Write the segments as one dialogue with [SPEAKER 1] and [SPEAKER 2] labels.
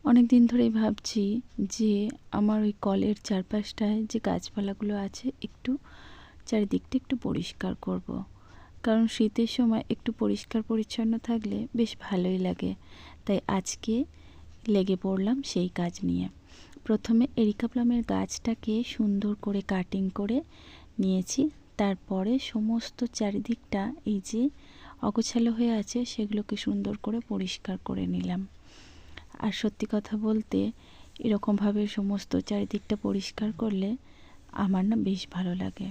[SPEAKER 1] অনেক দিন ধরেই ভাবছি যে আমার ওই কলের চারপাশটায় যে গাছপালাগুলো আছে একটু চারিদিকটা একটু পরিষ্কার করব। কারণ শীতের সময় একটু পরিষ্কার পরিচ্ছন্ন থাকলে বেশ ভালোই লাগে। তাই আজকে লেগে পড়লাম সেই কাজ নিয়ে। প্রথমে এরিকা প্লামের গাছটাকে সুন্দর করে কাটিং করে নিয়েছি। তারপরে সমস্ত চারিদিকটা এই যে অগোছালো হয়ে আছে সেগুলোকে সুন্দর করে পরিষ্কার করে নিলাম। আর সত্যি কথা বলতে এরকমভাবে সমস্ত চারিদিকটা পরিষ্কার করলে আমার না বেশ ভালো লাগে।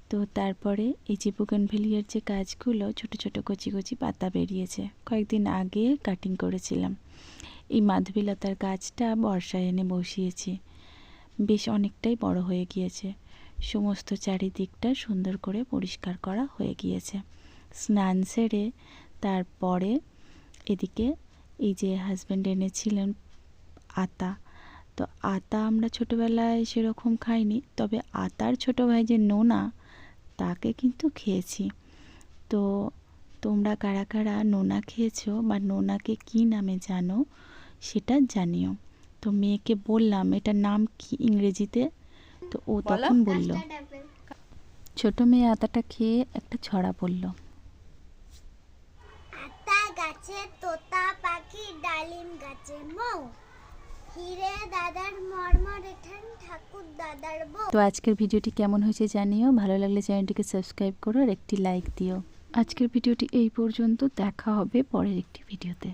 [SPEAKER 1] তো তারপরে এই যে বুগেনভেলিয়ার যে গাছগুলো ছোট ছোট কচি কচি পাতা বেরিয়েছে, কয়েকদিন আগে কাটিং করেছিলাম। এই মাধবীলতার গাছটা বর্ষায় এনে বসিয়েছি, বেশ অনেকটাই বড় হয়ে গিয়েছে। সমস্ত চারিদিকটা সুন্দর করে পরিষ্কার করা হয়ে গিয়েছে। স্নান সেরে তারপরে এদিকে এই যে হাজব্যান্ড এনেছিলেন আতা। তো আতা আমরা ছোটোবেলায় সেরকম খাইনি, তবে আতার ছোটো ভাই যে নোনা, তাকে কিন্তু খেয়েছি। তো তোমরা কারা কারা নোনা খেয়েছো বা নোনাকে কি নামে জানো সেটা জানিও। তো মেয়েকে বললাম এটার নাম কি ইংরেজিতে, তো ও তখন বলল, ছোট মেয়ে আতাটা খেয়ে একটা ছড়া বলল।
[SPEAKER 2] আতা গাছে তোতা পাখি, ডালিম গাছে মৌ, হিরে দাদার মর্মর এঠান ঠাকুর দাদার বউ।
[SPEAKER 1] তো আজকের ভিডিওটি কেমন হয়েছে জানিও, ভালো লাগলে চ্যানেলটিকে সাবস্ক্রাইব করো আর একটি লাইক দিও। আজকের ভিডিওটি এই পর্যন্ত, দেখা হবে পরের একটি ভিডিওতে।